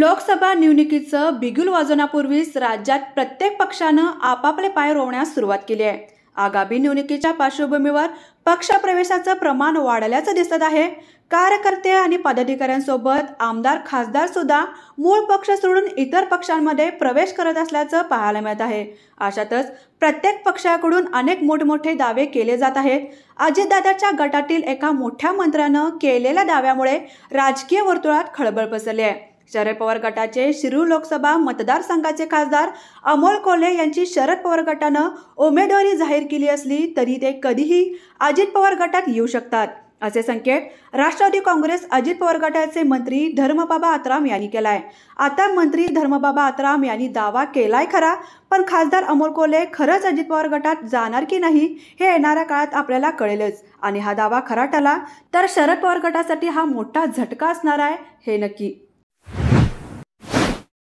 लोकसभा निवडणुकीचं बिगुल वाजवण्यापूर्वीच राज्यात प्रत्येक पक्षानं आपापले पाय रोवण्यास सुरुवात केली आहे। आगामी निवडणुकीच्या पार्श्वभूमीवर पक्षप्रवेशाचं प्रमाण वाढल्याचं दिसत आहे। कार्यकर्ते आणि पदाधिकाऱ्यांसोबत आमदार खासदार सुद्धा मूळ पक्ष सोडून इतर पक्षांमध्ये प्रवेश करत असल्याचं पाहायला मिळत आहे। अशातच प्रत्येक पक्षाकडून अनेक मोठमोठे दावे केले जात आहेत। अजितदादांच्या गटातील एका मोठ्या मंत्र्यानं केलेल्या दाव्यामुळे राजकीय वर्तुळात खळबळ पसरली आहे। शरद पवार गटाचे शिरूर लोकसभा मतदारसंघाचे खासदार अमोल कोल्हे यांची शरद पवार गटानं उमेदवारी जाहीर केली असली तरी ते कधीही अजित पवार गटात येऊ शकतात, असे संकेत राष्ट्रवादी काँग्रेस अजित पवार गटाचे मंत्री धर्मबाबा आत्राम यांनी केलाय। आता मंत्री धर्मबाबा आत्राम यांनी दावा केलाय खरा, पण खासदार अमोल कोल्हे खरंच अजित पवार गटात जाणार की नाही हे येणाऱ्या काळात आपल्याला कळेलच। आणि हा दावा खरा ठरला तर शरद पवार गटासाठी हा मोठा झटका असणार आहे, हे नक्की।